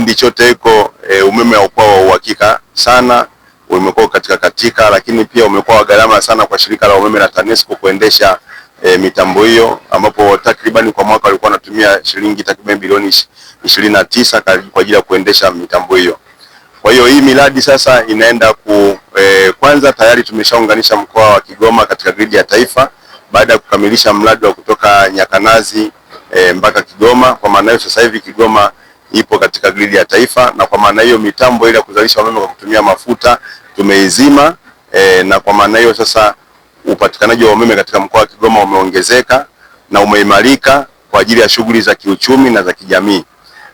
kipindi chote iko umeme haukuwa wa uhakika sana, umekuwa katika, lakini pia umekuwa wa gharama sana kwa shirika la umeme la TANESCO kuendesha mitambo hiyo, ambapo takriban kwa mwaka walikuwa wanatumia shilingi takriban bilioni 29 kwa ajili ya kuendesha mitambo hiyo. Kwa hiyo hii miradi sasa inaenda kwanza tayari tumeshaunganisha mkoa wa Kigoma katika gridi ya taifa baada ya kukamilisha mradi wa kutoka Nyakanazi mpaka Kigoma. Kwa maana hiyo sasa hivi Kigoma ipo katika gridi ya taifa, na kwa maana hiyo mitambo ile ya kuzalisha umeme kwa kutumia mafuta tumeizima, na kwa maana hiyo sasa upatikanaji wa umeme katika mkoa wa Kigoma umeongezeka na umeimarika kwa ajili ya shughuli za kiuchumi na za kijamii.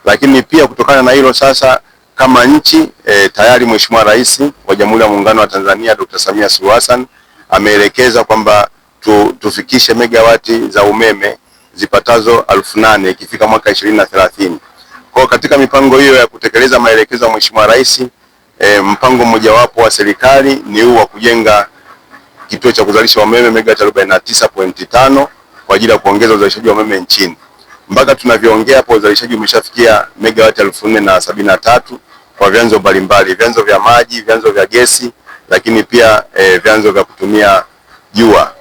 Lakini pia kutokana na hilo sasa kama nchi tayari Mheshimiwa Rais wa Jamhuri ya Muungano wa Tanzania Dr. Samia Suluhu Hassan ameelekeza kwamba tufikishe megawati za umeme zipatazo 8,000 ikifika mwaka 2030. Kwa katika mipango hiyo ya kutekeleza maelekezo ya Mheshimiwa Rais, mpango mmojawapo wa serikali ni huu wa kujenga kituo cha kuzalisha umeme megawati 49.5 kwa ajili ya kuongeza uzalishaji wa umeme nchini. Mpaka tunavyoongea hapo uzalishaji umeshafikia megawati 4,073 kwa vyanzo mbalimbali, vyanzo vya maji, vyanzo vya gesi, lakini pia vyanzo vya kutumia jua.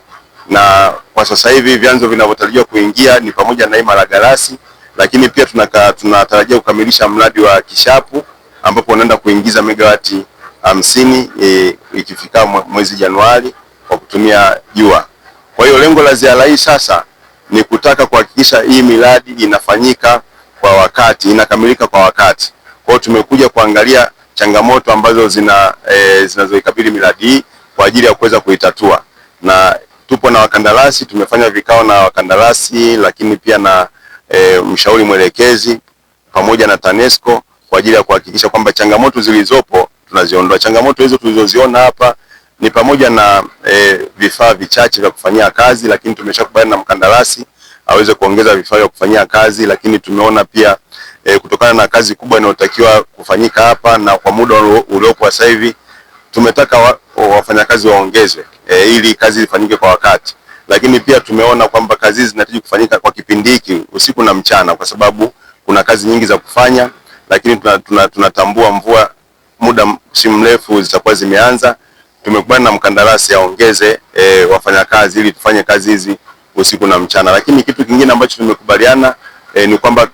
Na kwa sasa hivi vyanzo vinavyotarajiwa kuingia ni pamoja na Malagarasi, lakini pia tunatarajia kukamilisha mradi wa Kishapu ambapo unaenda kuingiza megawati 50 ikifika mwezi Januari kwa kutumia jua. Kwa hiyo lengo la ziara hii sasa ni kutaka kuhakikisha hii miradi inafanyika kwa wakati, inakamilika kwa wakati. Kwa hiyo tumekuja kuangalia changamoto ambazo zinazoikabili miradi hii kwa ajili ya kuweza kuitatua. Na tupo na wakandarasi, tumefanya vikao na wakandarasi, lakini pia na mshauri mwelekezi pamoja na TANESCO kwa ajili ya kuhakikisha kwamba changamoto zilizopo tunaziondoa. Changamoto hizo tulizoziona hapa ni pamoja na vifaa vichache vya kufanyia kazi, lakini tumeshakubaliana na mkandarasi aweze kuongeza vifaa vya kufanyia kazi. Lakini tumeona pia kutokana na kazi kubwa inayotakiwa kufanyika hapa na kwa muda uliopo sasa hivi tumetaka wafanyakazi waongezwe ili kazi ifanyike kwa wakati. Lakini pia tumeona kwamba kazi zinahitaji kufanyika kwa kipindi hiki usiku na mchana kwa sababu kuna kazi nyingi za kufanya, lakini tunatambua mvua muda si mrefu zitakuwa zimeanza. Tumekubaliana na mkandarasi aongeze wafanyakazi ili tufanye kazi hizi usiku na mchana. Lakini kitu kingine ambacho tumekubaliana ni kwamba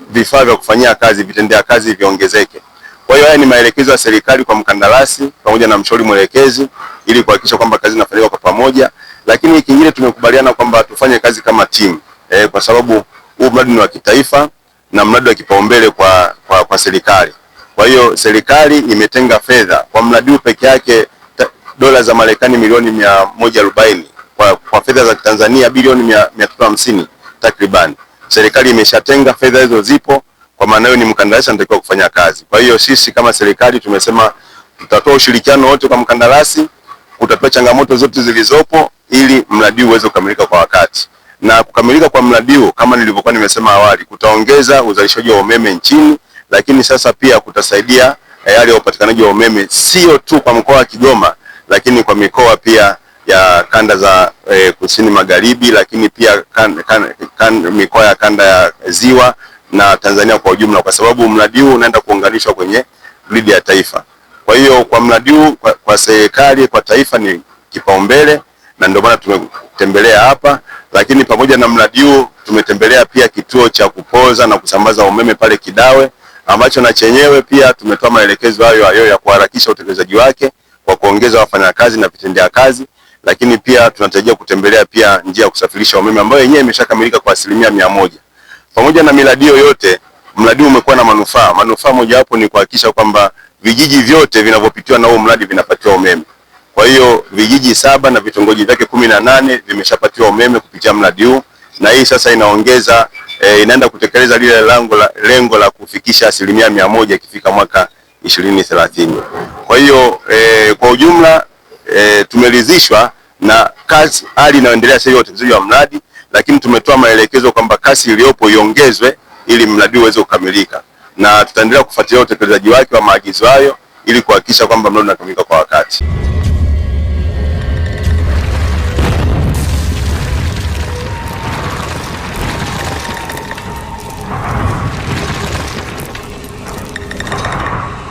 vifaa vya kufanyia kazi, vitendea kazi viongezeke. Kwa hiyo haya ni maelekezo ya serikali kwa mkandarasi pamoja na mshauri mwelekezi ili kuhakikisha kwamba kazi inafanyika kwa pamoja. Lakini kingine tumekubaliana kwamba tufanye kazi kama timu kwa sababu huu mradi ni wa kitaifa na mradi wa kipaumbele kwa serikali. Kwa hiyo serikali imetenga fedha kwa mradi huu peke yake dola za Marekani milioni 140 kwa fedha za Tanzania bilioni 350 takriban. Serikali imeshatenga fedha hizo, zipo, kwa maana hiyo ni mkandarasi anatakiwa kufanya kazi. Kwa hiyo sisi kama serikali tumesema tutatoa ushirikiano wote kwa mkandarasi kutatua changamoto zote zilizopo ili mradi huu uweze kukamilika kwa wakati. Na kukamilika kwa mradi huu kama nilivyokuwa nimesema awali kutaongeza uzalishaji wa umeme nchini, lakini sasa pia kutasaidia hali ya upatikanaji wa umeme sio tu kwa mkoa wa Kigoma lakini kwa mikoa pia ya kanda za kusini magharibi, lakini pia mikoa ya kanda ya Ziwa na Tanzania kwa ujumla, kwa sababu mradi huu unaenda kuunganishwa kwenye gridi ya taifa. Kwa hiyo kwa mradi huu kwa serikali, kwa taifa ni kipaumbele, na ndio maana tumetembelea hapa. Lakini pamoja na mradi huu tumetembelea pia kituo cha kupoza na kusambaza umeme pale Kidawe, ambacho na chenyewe pia tumetoa maelekezo hayo ya kuharakisha utekelezaji wake kwa kuongeza wafanyakazi na vitendea kazi. Lakini pia tunatarajia kutembelea pia njia ya kusafirisha umeme ambayo yenyewe imeshakamilika kwa 100%. Pamoja na miradi yote, mradi umekuwa na manufaa. Manufaa mojawapo ni kuhakikisha kwamba vijiji vyote vinavyopitiwa na huu mradi vinapatiwa umeme. Kwa hiyo vijiji 7 na vitongoji vyake 18 vimeshapatiwa umeme kupitia mradi huu, na hii sasa inaongeza inaenda kutekeleza lile lengo la kufikisha 100% ikifika mwaka 2030. Kwa hiyo kwa ujumla tumeridhishwa na kazi hali inayoendelea sasa hiyo utekelezaji wa mradi, lakini tumetoa maelekezo kwamba kasi iliyopo iongezwe ili mradi uweze kukamilika, na tutaendelea kufuatilia utekelezaji wake wa maagizo hayo ili kuhakikisha kwamba mradi unakamilika kwa wakati.